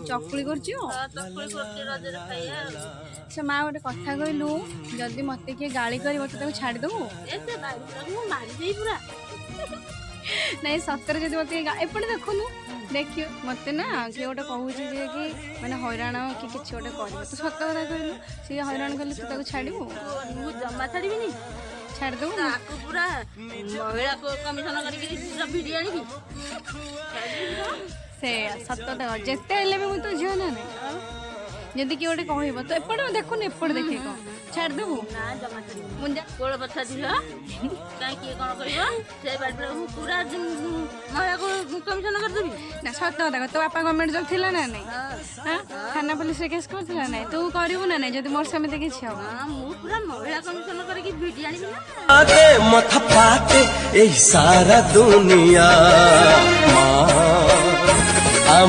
चकुली कर से माँ गोटे कथा कहलु जदि मत किए गाड़ी कर छाड़देबू नहीं सतर जब मत एपटे देखुनु देखियो मत ना किए गोटे कहूँ कि मैंने हैरान कि किसी गोटे कर तू सत कथा कहलु सी हैरान कले तू छाड़ू जमा छाड़ी छाड़देबू पूरा महिला कमिशन करके से सत देख जिते भी मुझे तो झील ना नहीं जदि किए गोटे कह तो एपटे देखुन एपटे देखे कौन छाड़देबू मुझे कोड़ बच्चा झील कहीं किए कौन कर पूरा महिला को कमिशन करदेवी ना सत कथा तो बापा गवर्नमेंट जॉब थिला ना नहीं हाँ थाना पुलिस केस करथिला ना तू करू ना नहीं जदि मोर समिति किछि हो मु पूरा महिला कमिशन करके भिडी आनी ना आगे मथा पाते ए सारा दुनिया